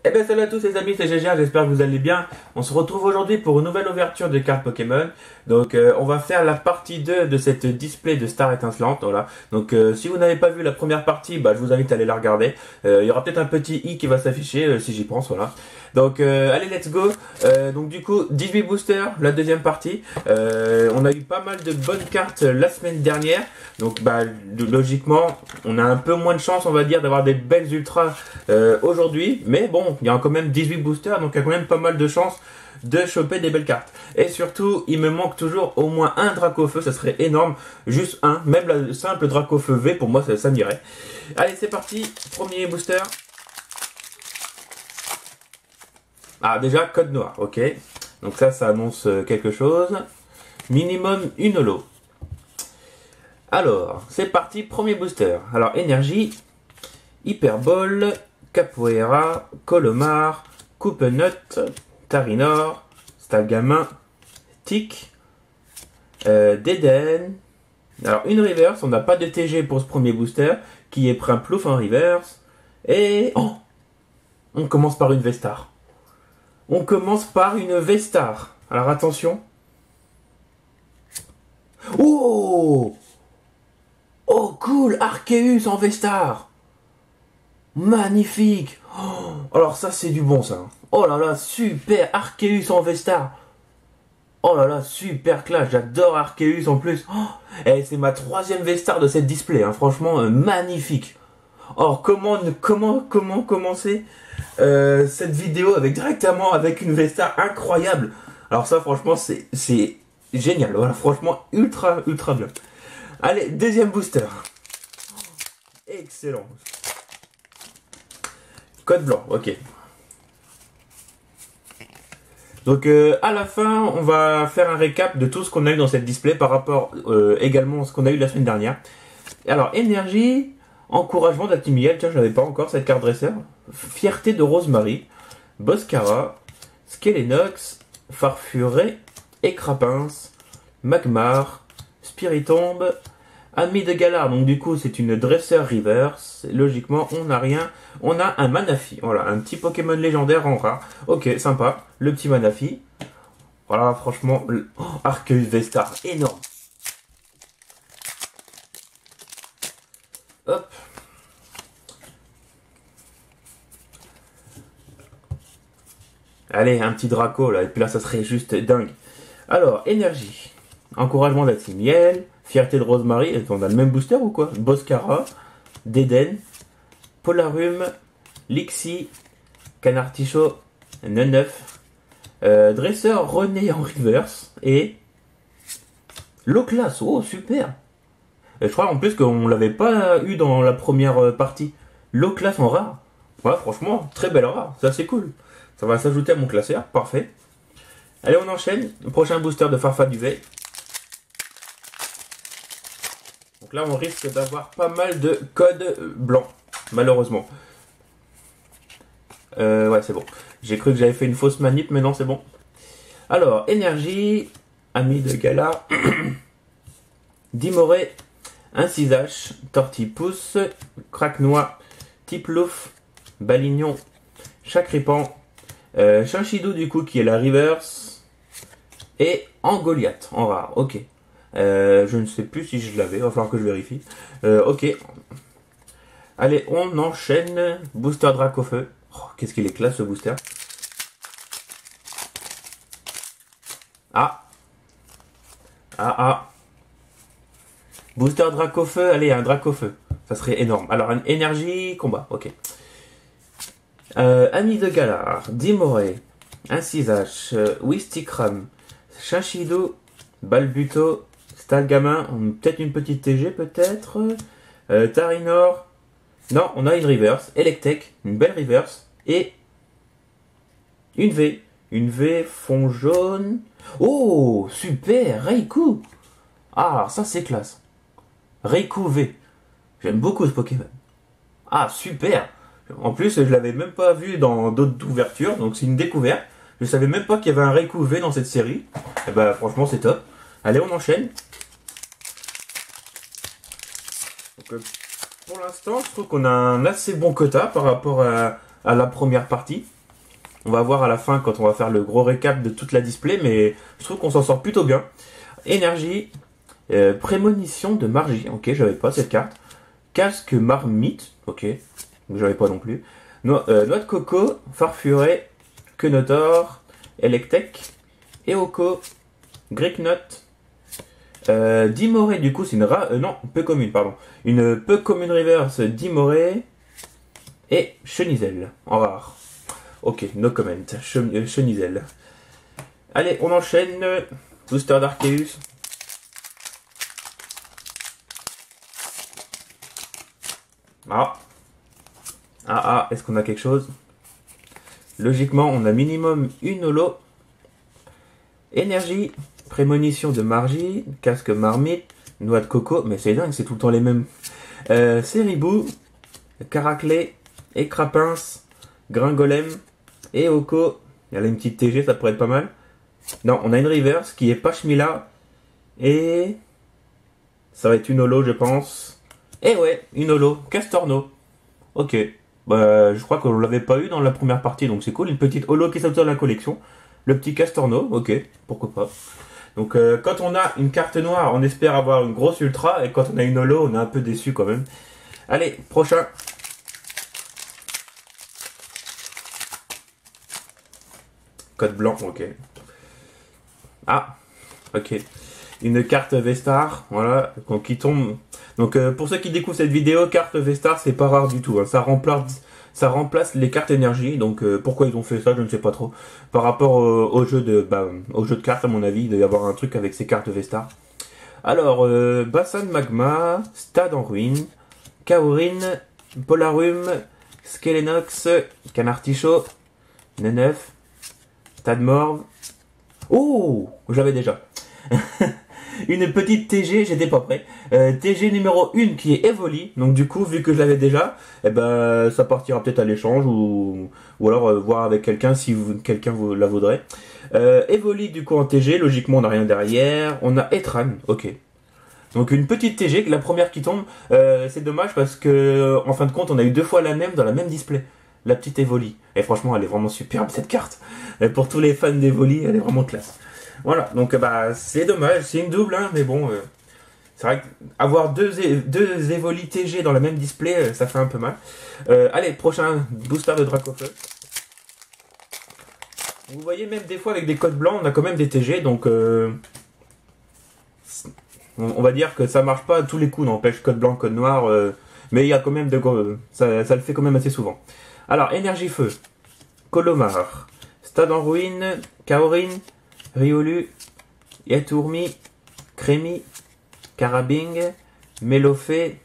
Eh bien salut à tous les amis, c'est GG, j'espère que vous allez bien. On se retrouve aujourd'hui pour une nouvelle ouverture de cartes Pokémon. Donc on va faire la partie 2 de cette display de Star étincelante. Voilà. Donc si vous n'avez pas vu la première partie, je vous invite à aller la regarder. Il y aura peut-être un petit i qui va s'afficher si j'y pense, voilà. Donc allez, let's go. Donc du coup 18 boosters, la deuxième partie. On a eu pas mal de bonnes cartes la semaine dernière. Donc logiquement on a un peu moins de chance, on va dire, d'avoir des belles ultras aujourd'hui. Mais bon, il y a quand même 18 boosters, donc il y a quand même pas mal de chances de choper des belles cartes. Et surtout, il me manque toujours au moins un Dracofeu, ça serait énorme. Juste un, même la simple Dracofeu V, pour moi ça m'irait. Allez, c'est parti, premier booster. Ah, déjà, code noir, ok. Donc ça annonce quelque chose. Minimum une holo. Alors, c'est parti, premier booster. Alors, énergie, Hyperball, Capoeira, Colomar, Coupenut, Tarinor, Stalgamin, Tic, Deden. Alors, une reverse, on n'a pas de TG pour ce premier booster, qui est Primplouf en reverse. Et... oh, on commence par une Vestar. On commence par une Vestar. Alors, attention. Oh! Oh, cool! Arceus en Vestar! Magnifique! Oh, alors ça c'est du bon ça. Oh là là, super! Arceus en Vestar. Oh là là, super classe. J'adore Arceus en plus. Oh, et c'est ma troisième Vestar de cette display. Hein. Franchement, magnifique. Or, comment commencer cette vidéo directement avec une Vestar incroyable. Alors ça, franchement, c'est génial. Voilà, franchement, ultra bien. Allez, deuxième booster. Excellent. Code blanc, ok. Donc à la fin, on va faire un récap de tout ce qu'on a eu dans cette display par rapport également à ce qu'on a eu la semaine dernière. Alors, énergie, encouragement d'Atimiel, tiens, je n'avais pas encore cette carte dresseur. Fierté de Rosemary, Boscara, Skelenox, Farfuré, Écrapince, Magmar, Spiritombe, Ami de Galar, donc du coup c'est une dresseur reverse. Logiquement on n'a rien. On a un Manafi. Voilà, un petit Pokémon légendaire en rare. Ok, sympa. Le petit Manafi. Voilà, franchement. Oh, Arceus Vestar, énorme. Hop. Allez, un petit Draco là. Et puis là ça serait juste dingue. Alors, énergie. Encouragement d'Atimiel. Fierté de Rosemary, on a le même booster ou quoi? Boscara, Deden, Polarum, Lixie, Canartichaud, Neneuf, Dresseur René en reverse et Loclas. Oh super! Et je crois en plus qu'on l'avait pas eu dans la première partie. Loclas en rare. Ouais, franchement, très belle rare, ça c'est cool. Ça va s'ajouter à mon classeur, parfait. Allez, on enchaîne. Le prochain booster de Farfaduvet. Donc là, on risque d'avoir pas mal de codes blancs, malheureusement. Ouais, c'est bon. J'ai cru que j'avais fait une fausse manip, mais non, c'est bon. Alors, énergie, Ami de Gala, Dimoré, Incisache, Tortipousse, Craquenois, Tiplouf, Balignon, Chacripan, Chinchidou, du coup, qui est la reverse, et Angoliath, en rare, ok. Je ne sais plus si je l'avais, il va falloir que je vérifie. Ok. Allez, on enchaîne. Booster Dracofeu. Oh, qu'est-ce qu'il est classe ce booster. Ah. Booster Dracofeu, allez, un Dracofeu. Ça serait énorme. Alors, une énergie combat, ok. Ami de Galar, Dimoré, Incisache, Wistikram, Chinchidou, Balbuto, Stalgamin, peut-être une petite TG, peut-être. Tarinor. Non, on a une reverse. Electek, une belle reverse. Et une V. Une V fond jaune. Oh, super, Raikou. Ah, ça c'est classe. Raikou V. J'aime beaucoup ce Pokémon. Ah, super. En plus, je l'avais même pas vu dans d'autres ouvertures, donc c'est une découverte. Je savais même pas qu'il y avait un Raikou V dans cette série. Et franchement, c'est top. Allez, on enchaîne. Donc, pour l'instant, je trouve qu'on a un assez bon quota par rapport à la première partie. On va voir à la fin quand on va faire le gros récap de toute la display, mais je trouve qu'on s'en sort plutôt bien. Énergie, prémonition de Margie, ok, j'avais pas cette carte. Casque marmite, ok, j'avais pas non plus. Noix de coco, farfuré, Quenotor, Electek, Eoko, Greeknut, Dimoré, du coup c'est une non, peu commune, pardon. Une peu commune reverse Dimoré et Chenizel, en rare. Ok, no comment, Chenizel. Allez, on enchaîne. Booster d'Arceus. Est-ce qu'on a quelque chose? Logiquement, on a minimum une holo. Énergie, prémonition de Margie, casque marmite, noix de coco, mais c'est dingue, c'est tout le temps les mêmes. Ceribou, Caraclé, Écrapince, Gringolem, Eoko. Il y a là une petite TG, ça pourrait être pas mal. Non, on a une reverse qui est Pachmila. Et ça va être une holo, je pense. Et ouais, une holo, Castorno. Ok. Bah, je crois qu'on l'avait pas eu dans la première partie, donc c'est cool. Une petite holo qui saute dans la collection. Le petit Castorno, ok, pourquoi pas. Donc quand on a une carte noire, on espère avoir une grosse ultra. Et quand on a une holo, on est un peu déçu quand même. Allez, prochain. Code blanc, ok. Ah, ok. Une carte Vestar, voilà, donc qui tombe. Donc pour ceux qui découvrent cette vidéo, carte Vestar, c'est pas rare du tout. Hein. Ça remplace les cartes énergie. Donc pourquoi ils ont fait ça, je ne sais pas trop. Par rapport au jeu de cartes, à mon avis, il doit y avoir un truc avec ces cartes Vestar. Alors, Bassin de Magma, Stade en ruine, Kaorin, Polarum, Skelenox, Canartichaud, Neneuf, Stade Morve. Oh, j'avais déjà. Une petite TG, j'étais pas prêt. TG numéro 1 qui est Evoli. Donc du coup, vu que je l'avais déjà, eh ben, ça partira peut-être à l'échange ou alors voir avec quelqu'un si quelqu'un la voudrait. Evoli du coup en TG, logiquement on n'a rien derrière. On a Etran, ok. Donc une petite TG, la première qui tombe, c'est dommage parce que en fin de compte on a eu deux fois la même dans la même display. La petite Evoli. Et franchement elle est vraiment superbe cette carte. Et pour tous les fans d'Evoli, elle est vraiment classe. Voilà, donc bah c'est dommage, c'est une double, hein, mais bon, c'est vrai qu'avoir deux Evoli TG dans la même display, ça fait un peu mal. Allez, prochain booster de Dracofeu. Vous voyez, même des fois avec des codes blancs, on a quand même des TG, donc on va dire que ça marche pas à tous les coups, n'empêche code blanc, code noir, mais il y a quand même ça le fait quand même assez souvent. Alors, énergie feu, Colomar, Stade en ruine, Kaorin, Riolu, Yatourmi, Crémi, Carabing, Melofé,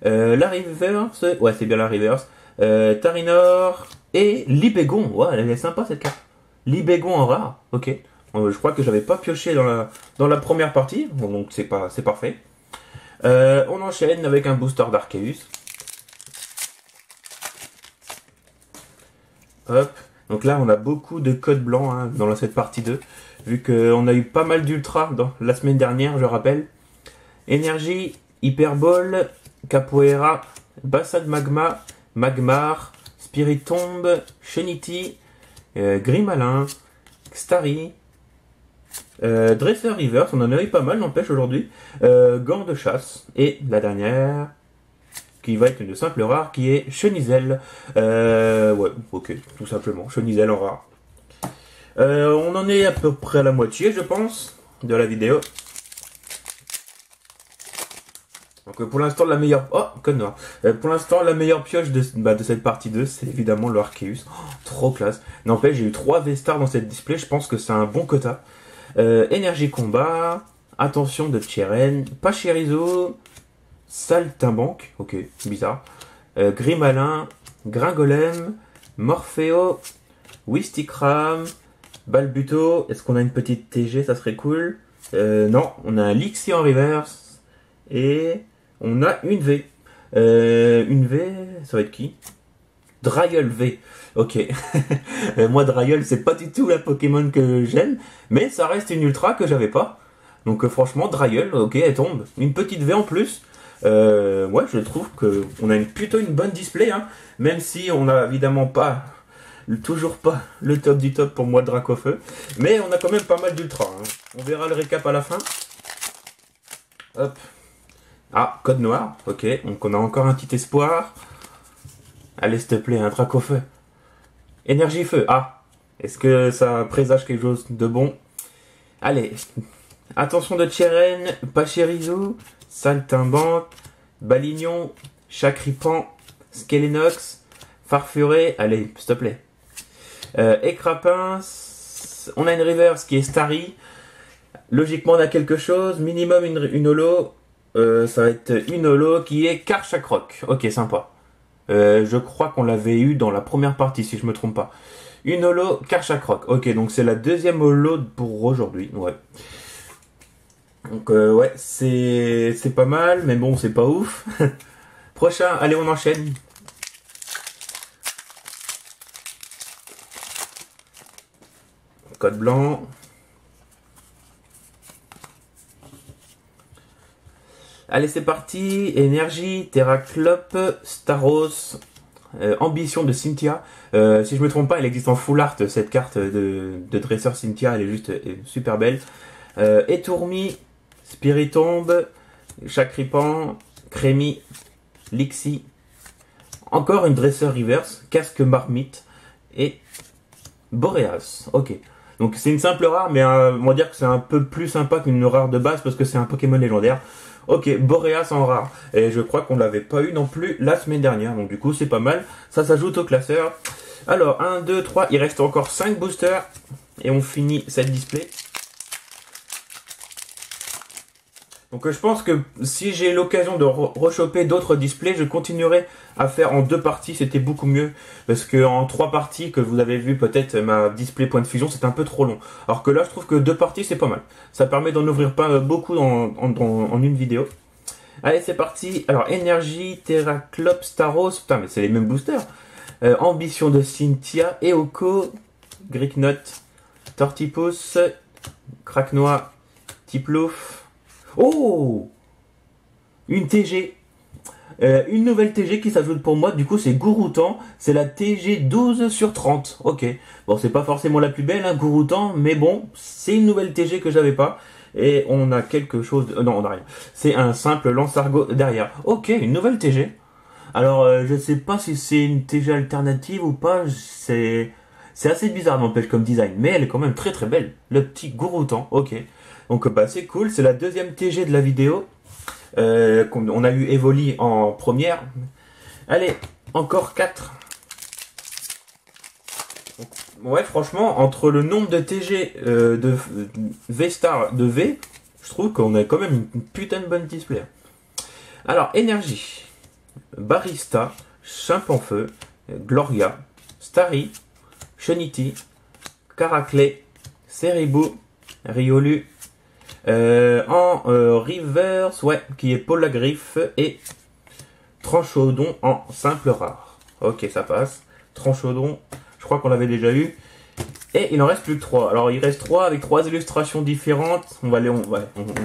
la Reverse, ouais c'est bien la Reverse, Tarinor et Libégon. Ouais, elle est sympa cette carte. Libégon en rare, ok. Je crois que j'avais pas pioché dans la première partie, bon, donc c'est parfait. On enchaîne avec un booster d'Arceus. Hop. Donc là, on a beaucoup de codes blancs hein, dans cette partie 2, vu qu'on a eu pas mal d'ultra la semaine dernière, je rappelle. Énergie, Hyperbole, Capoeira, Bassin de Magma, Magmar, Spiritombe, Shenity, Grimalin, Starry, Dresseur Reverse, on en a eu pas mal, n'empêche aujourd'hui. Gants de chasse, et la dernière, qui va être une simple rare, qui est Chenizel. Ouais, ok, tout simplement, Chenizel en rare. On en est à peu près à la moitié, je pense, de la vidéo. Donc pour l'instant, la meilleure... Oh, code noir. Pour l'instant, la meilleure pioche de cette partie 2, c'est évidemment le Arceus. Oh, trop classe. N'empêche, j'ai eu 3 V-Stars dans cette display, je pense que c'est un bon quota. Énergie combat, attention de Tcheren, Pachirizo, Saltimbanque, ok, bizarre. Grimalin, Gringolem, Morpheo, Wistikram, Balbuto. Est-ce qu'on a une petite TG, ça serait cool. Non, on a un Lixie en reverse. Et on a une V. Une V, ça va être qui? Dryel V. Ok. Moi, Dryel, c'est pas du tout la Pokémon que j'aime. Mais ça reste une ultra que j'avais pas. Donc franchement, Dryel, ok, elle tombe. Une petite V en plus. Ouais, je trouve qu'on a plutôt une bonne display. Hein, même si on n'a évidemment pas Toujours pas le top du top pour moi de Dracofeu. Mais on a quand même pas mal d'ultra. Hein. On verra le récap à la fin. Hop. Ah, code noir. Ok, donc on a encore un petit espoir. Allez, s'il te plaît, un Dracofeu. Énergie feu. Ah, est-ce que ça présage quelque chose de bon? Allez. Attention de Tcheren, Pachirisu, Saltimbanque, Balignon, Chacripan, Skelenox, Farfuré. Allez, s'il te plaît. Écrapin. On a une reverse qui est Starry. Logiquement, on a quelque chose. Minimum une holo. Ça va être une holo qui est Karchakroc. Ok, sympa. Je crois qu'on l'avait eu dans la première partie, si je me trompe pas. Une holo Karchakroc. Ok, donc c'est la deuxième holo pour aujourd'hui. Ouais. Donc ouais, c'est pas mal, mais bon, c'est pas ouf. Prochain, allez, on enchaîne. Code blanc. Allez, c'est parti. Énergie, Terraclope, Staros, Ambition de Cynthia. Si je me trompe pas, elle existe en full art, cette carte de dresseur Cynthia. Elle est juste super belle. Étourmi, Spiritombe, Chacripan, Crémi, Lixie. Encore une dresseur reverse, Casque Marmite et Boreas. Ok. Donc c'est une simple rare, mais on va dire que c'est un peu plus sympa qu'une rare de base parce que c'est un Pokémon légendaire. Ok, Boreas en rare. Et je crois qu'on l'avait pas eu non plus la semaine dernière. Donc du coup, c'est pas mal. Ça s'ajoute au classeur. Alors, 1, 2, 3. Il reste encore 5 boosters. Et on finit cette display. Donc je pense que si j'ai l'occasion de rechoper d'autres displays, je continuerai à faire en 2 parties, c'était beaucoup mieux. Parce que en 3 parties, que vous avez vu peut-être ma display point de fusion, c'est un peu trop long. Alors que là, je trouve que 2 parties, c'est pas mal. Ça permet d'en ouvrir pas beaucoup en une vidéo. Allez, c'est parti. Alors, Énergie, Terraclope, Staros, putain, mais c'est les mêmes boosters. Ambition de Cynthia, Eoko, Gricknut, Tortipus, Craquenois, Tiplouf. Oh, une TG. Une nouvelle TG qui s'ajoute pour moi, du coup c'est Gouroutan, c'est la TG 12 sur 30. Ok, bon c'est pas forcément la plus belle, hein, Gouroutan, mais bon, c'est une nouvelle TG que j'avais pas. Et on a quelque chose de... non, on a rien. C'est un simple lance-argot derrière. Ok, une nouvelle TG. Alors, je sais pas si c'est une TG alternative ou pas, c'est assez bizarre n'empêche comme design, mais elle est quand même très très belle. Le petit Gouroutan, ok. Donc bah c'est cool, c'est la deuxième TG de la vidéo. On a eu Evoli en première. Allez, encore 4. Ouais, franchement, entre le nombre de TG de V-Star de V, je trouve qu'on a quand même une putain de bonne display. Alors, Énergie, Barista, Chimpanfeu, Gloria, Starry, Chenity, Caraclé, Ceribou, Riolu, en reverse, ouais, qui est Polagriffe et Tranchodon en simple rare. Ok, ça passe. Tranchodon, je crois qu'on l'avait déjà eu. Et il en reste plus que 3. Alors il reste 3 avec 3 illustrations différentes. On va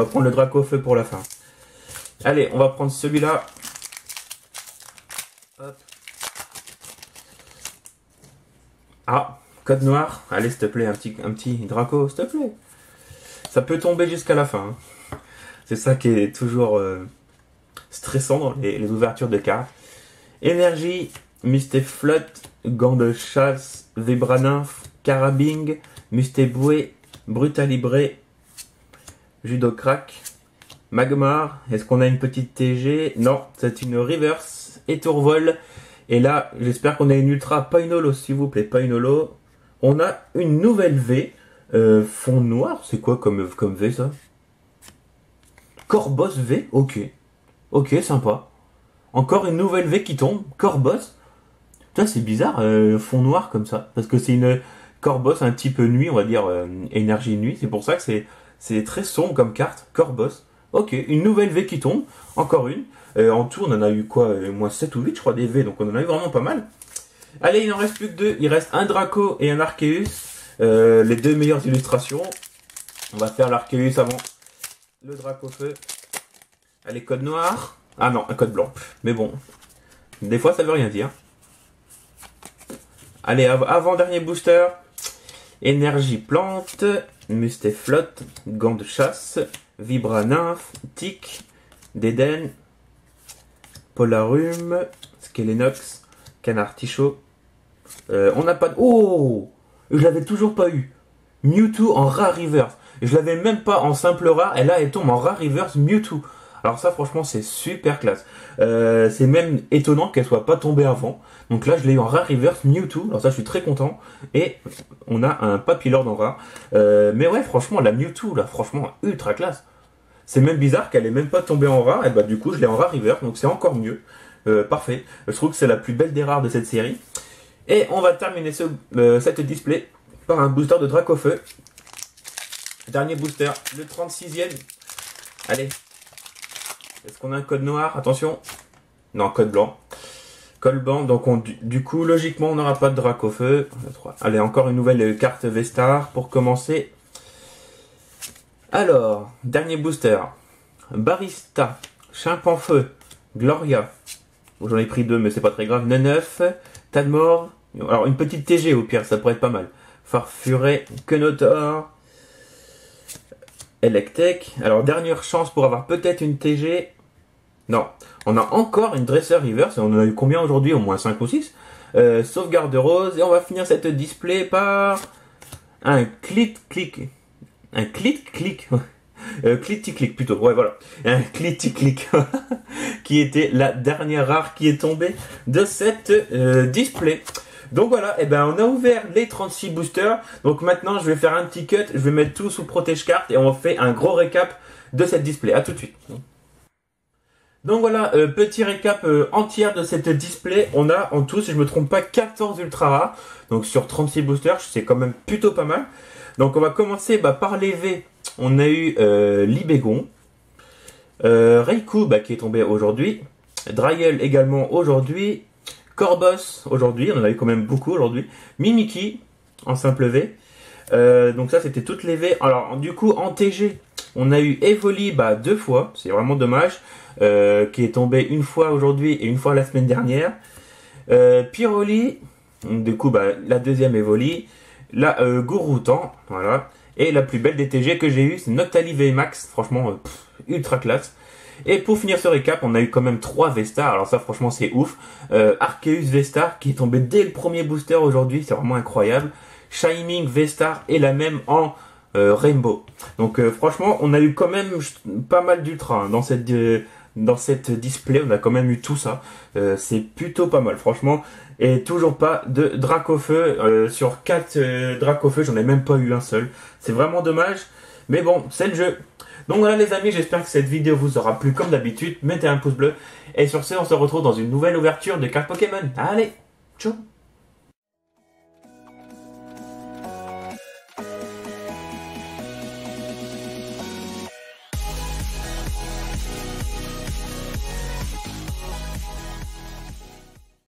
prendre le Dracofeu pour la fin. Allez, on va prendre celui-là. Ah, code noir. Allez, s'il te plaît, un petit Draco, s'il te plaît. Ça peut tomber jusqu'à la fin. Hein. C'est ça qui est toujours stressant dans les ouvertures de cartes. Énergie, Mysteflot, Gant de chasse, Vibrannymph, Carabing, Mustéboué, Brutalibré, Judocrack, Magmar. Est-ce qu'on a une petite TG? Non, c'est une reverse et Tourvol. Et là, j'espère qu'on a une ultra, pas une holo, s'il vous plaît, pas une holo. On a une nouvelle V. Fond noir, c'est quoi comme V ça? Corbos V, ok. Ok, sympa. Encore une nouvelle V qui tombe, Corbos. Putain, c'est bizarre, fond noir comme ça. Parce que c'est une Corbos un type nuit, on va dire énergie nuit. C'est pour ça que c'est très sombre comme carte, Corbos. Ok, une nouvelle V qui tombe, encore une. En tout, on en a eu quoi? Moins 7 ou 8, je crois, des V, donc on en a eu vraiment pas mal. Allez, il en reste plus que 2. Il reste un Draco et un Arceus. Les 2 meilleures illustrations. On va faire l'Arceus avant le Dracofeu. Allez, code noir. Ah non, un code blanc. Mais bon, des fois ça veut rien dire. Allez, avant-dernier booster. Énergie plante, Mustaflotte, gants de chasse, Vibra nymphe, Tic, Déden, Polarum, Skelenox, Canard Tichot. On n'a pas de... Oh, je l'avais toujours pas eu. Mewtwo en rare reverse. Je l'avais même pas en simple rare, et là elle tombe en rare reverse Mewtwo. Alors ça franchement c'est super classe. C'est même étonnant qu'elle soit pas tombée avant. Donc là je l'ai eu en rare reverse Mewtwo. Alors ça je suis très content. Et on a un Papillard en rare. Mais ouais franchement la Mewtwo là franchement ultra classe. C'est même bizarre qu'elle ait même pas tombé en rare. Et bah du coup je l'ai en rare reverse. Donc c'est encore mieux. Parfait. Je trouve que c'est la plus belle des rares de cette série. Et on va terminer cette display par un booster de Dracofeu. Dernier booster, le 36e. Allez. Est-ce qu'on a un code noir? Attention. Non, code blanc. Code blanc, donc du coup, logiquement, on n'aura pas de Dracofeu. Allez, encore une nouvelle carte Vestar pour commencer. Alors, dernier booster. Barista, Chimpanfeu, Gloria. Bon, j'en ai pris 2, mais c'est pas très grave. Neneuf, Tadmor. Alors, une petite TG au pire, ça pourrait être pas mal. Farfuret, Kenotor. Electek. Alors, dernière chance pour avoir peut-être une TG. Non, on a encore une Dresseur Reverse. Et on en a eu combien aujourd'hui? Au moins 5 ou 6. Sauvegarde rose. Et on va finir cette display par un clic-clic. Un clic-clic. Clic-clic plutôt. Ouais, voilà. Un clic-clic. Qui était la dernière rare qui est tombée de cette display. Donc voilà, et ben on a ouvert les 36 boosters. Donc maintenant je vais faire un petit cut, je vais mettre tout sous protège carte et on fait un gros récap de cette display. A tout de suite. Donc voilà, petit récap entière de cette display. On a en tout, si je me trompe pas, 14 ultra rares. Donc sur 36 boosters, c'est quand même plutôt pas mal. Donc on va commencer par les V. On a eu Libégon, Raikou qui est tombé aujourd'hui, Dryel également aujourd'hui, Corboss aujourd'hui, on en a eu quand même beaucoup aujourd'hui, Mimikyu en simple V. Donc ça c'était toutes les V. Alors du coup en TG, on a eu Evoli 2 fois, c'est vraiment dommage, qui est tombé une fois aujourd'hui et une fois la semaine dernière. Pyroli, du coup la deuxième Evoli, la Gouroutan, voilà. Et la plus belle des TG que j'ai eu, c'est Noctali VMAX, franchement ultra classe. Et pour finir ce récap, on a eu quand même 3 Vestar, alors ça franchement c'est ouf. Arceus Vestar qui est tombé dès le premier booster aujourd'hui, c'est vraiment incroyable. Shining Vestar et la même en Rainbow. Donc franchement, on a eu quand même pas mal d'ultra dans cette display, on a quand même eu tout ça. C'est plutôt pas mal, franchement. Et toujours pas de Dracofeu. Sur 4 Dracofeu, j'en ai même pas eu un seul. C'est vraiment dommage. Mais bon, c'est le jeu. Donc voilà les amis, j'espère que cette vidéo vous aura plu comme d'habitude. Mettez un pouce bleu. Et sur ce, on se retrouve dans une nouvelle ouverture de cartes Pokémon. Allez, ciao!